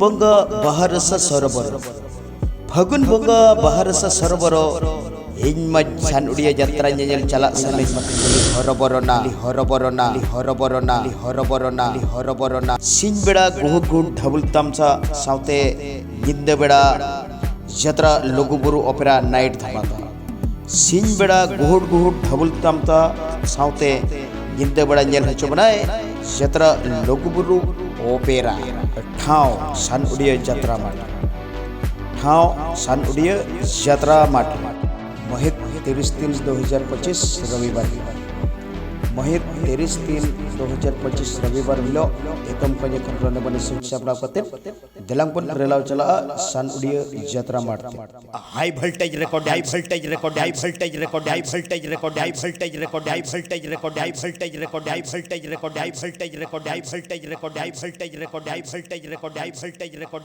बंगा बाहरसा सरोवर फागुन बंगा बाहरसा सरोवर इन मज सान उड़िया यात्रा नेल चला समय हरबरना हरबरना हरबरना हरबरना हरबरना सिंह बेड़ा गुहुड गुहुड ढबुल तमसा साउते गिंद बेड़ा यात्रा लघुबुरु ओपेरा नाइट धमाका सिंह बेड़ा गुहुड गुहुड ढबुल तमता साउते गिंद बेड़ा नेल हचो बनाए यात्रा लघुबुरु ओपेरा ठाव सान उड़िया यात्रा माट ठाव सान उड़िया यात्रा माट महित 30/3/2025 रविवार महित 30/3/2025 रविवार हिलो एकम पंजे खंडने बने शिक्षा प्राप्त करते दिलांगपन रेलाव चला सान उड़िया यात्रा मारते high voltage record high voltage record high voltage record high voltage record high voltage record high voltage record high voltage record high voltage record high voltage record high voltage record high voltage record high voltage record high voltage record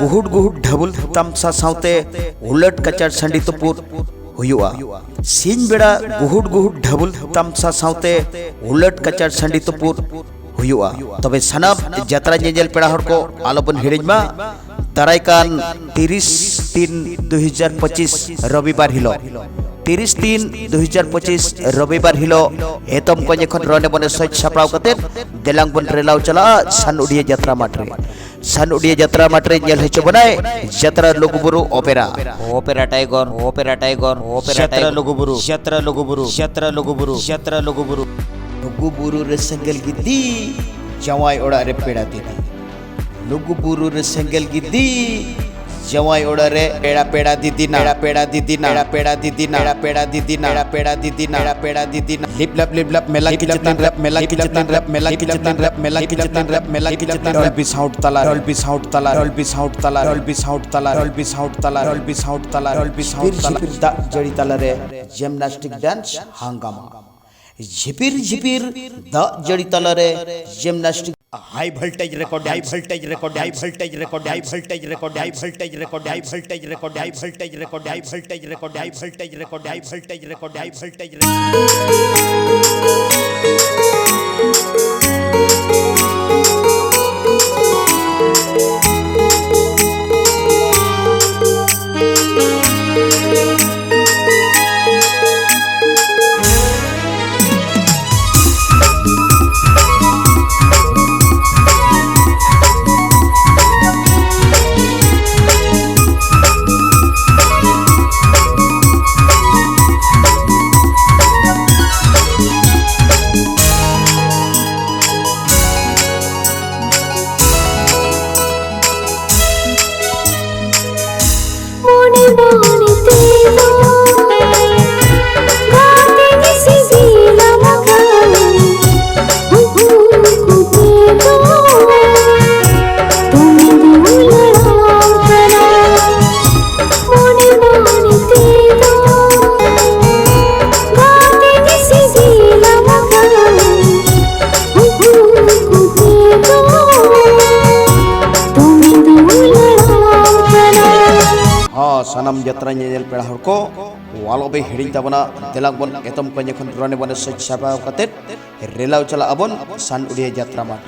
गुहुड गुहुड ढबुल तमसा साउते उलट कचर sundry तपुर हुआ सिंह बेड़ा गुहुड गुहुड ढबुल तमसा साउते उलट कचर संडी तपुर हुआ तबे सनाब यात्रा नेजेल पेड़ा हर को आलोपन हिड़िजमा दारायकान 30/3/2025 रविवार हिलो 30/3/2025 रविवार हिलो एतम को जखन रने बने सच सपराव कते देलांगबन रेलाव चला सान उड़िया यात्रा माटरे सान उड़िया यात्रा माटरे नेल हेचो बनाए यात्रा लघुबुरु opera opera tiger opera tiger opera tiger लघुबुरु यात्रा लघुबुरु यात्रा लघुबुरु यात्रा लघुबुरु लघुबुरु रे संगल गिद्दी जवाई ओड़ा रे पेड़ा दीदी लघुबुरु रे संगल गिद्दी जवाई ओड़ा रे पेड़ा पेड़ा दीदी ना पेड़ा दीदी ना पेड़ा दीदी ना पेड़ा दीदी ना पेड़ा दीदी ना पेड़ा दीदी ना लिप लप मेला की जतन रैप मेला की जतन रैप मेला की जतन रैप मेला की जतन रैप मेला की जतन रोल बी साउंड तला रोल बी साउंड तला रोल बी साउंड तला रोल बी साउंड तला रोल बी साउंड तला रोल बी साउंड तला रोल बी साउंड तला दा जड़ी तला रे जिम्नास्टिक डांस हंगामा झिपिर झिपिर दा जड़ी तला रे gymnastic high voltage record high voltage record high voltage record high voltage record high voltage record high voltage record high voltage record high voltage record high voltage record high voltage record high voltage सनम यात्रा नेल पेड़ा हर को वालो बे हिड़ी तबना दिलांगबन एतम को जखन रने बने सच सपराव कते रेलाव चला अबन सान उड़िया यात्रा माट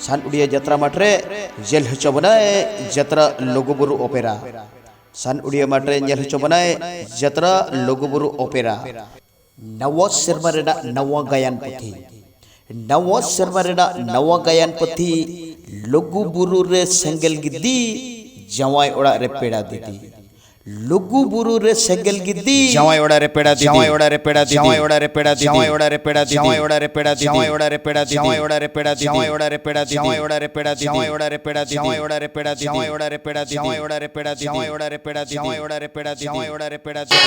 सान उड़िया यात्रा माटरे जेल हचो बनाए यात्रा लघुबुरु ओपेरा सान उड़िया माटरे जेल हचो बनाए यात्रा लघुबुरु ओपेरा नवा शर्मा रेडा नवा गायन पुथी नवा शर्मा रेडा नवा गायन पुथी लघुबुरु रे सेंगल गिद्दी जवाई ओड़ा रे पेड़ा दीदी लघुबुरु रे सेंगल गिद्दी जवाई ओड़ा रे पेड़ा दीदी जवाई ओड़ा रे पेड़ा दीदी जवाई ओड़ा रे पेड़ा दीदी जवाई ओड़ा रे पेड़ा दीदी जवाई ओड़ा रे पेड़ा दीदी जवाई ओड़ा रे पेड़ा दीदी जवाई ओड़ा रे पेड़ा दीदी जवाई ओड़ा रे पेड़ा दीदी जवाई ओड़ा रे पेड़ा दीदी जवाई ओड़ा रे पेड़ा दीदी जवाई ओड़ा रे पेड़ा दीदी जवाई ओड़ा रे पेड़ा दीदी जवाई ओड़ा रे पेड़ा दीदी जवाई ओड़ा रे पेड़ा दीदी जवाई ओड़ा रे पेड़ा दीदी जवाई ओड़ा रे पेड़ा दीदी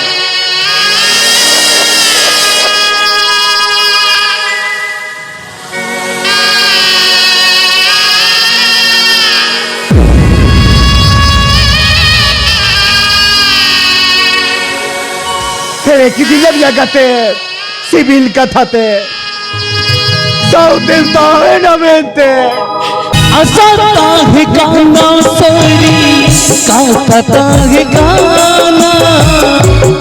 Tere kidinya biagate sibil kathate sautil tahe na mente असरता है गाना सरी काता है गाना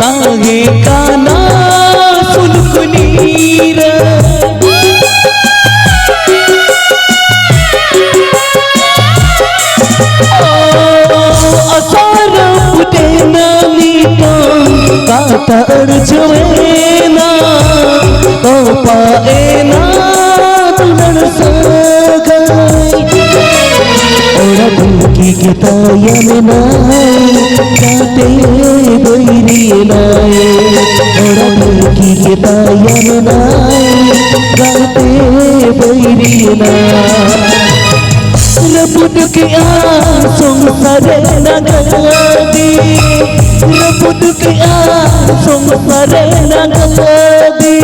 ताहे गाना सुनकुनीर असर पुटे नामी तो काता अर्जुवेना तो पाएना तुलन सगाई ओरा दुखी के तायन नाई काते बैरी नाई ओरा दुखी के तायन नाई काते बैरी नाई रबुद के संसारे नगदी रबुद के संसारे नगदी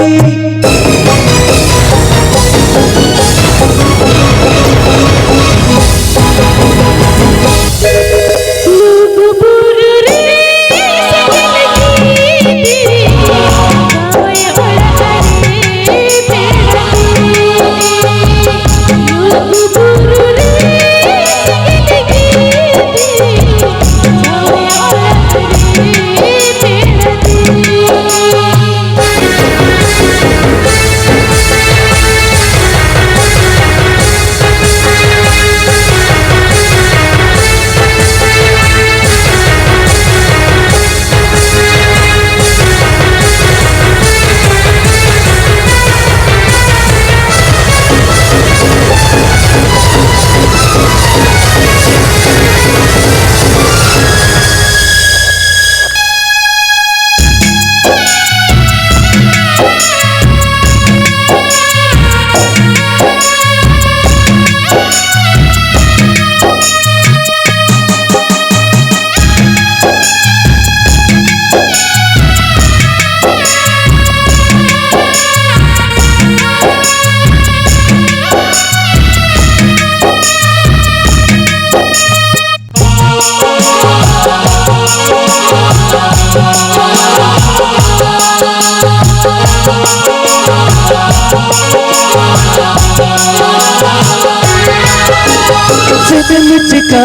चिका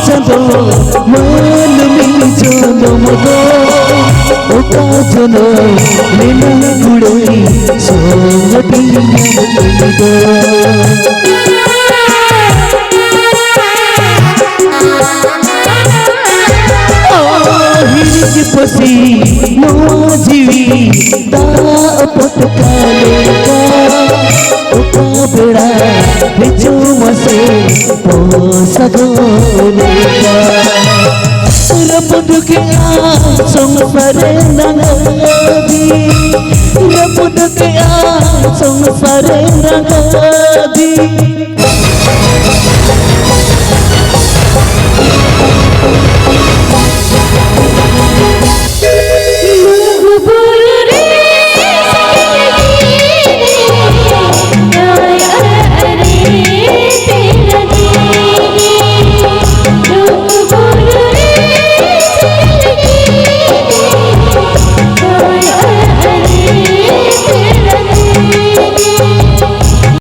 चंदो मन में जोनो मगो ओका जोनो लेना गुड़ोई सोटी मगो हिरिज पसी नौजीवी दा पटकाले का ओका बेड़ा बिचो मसे पोसगोले का रबुद के संसारे नगदी रबुद के संसारे नगदी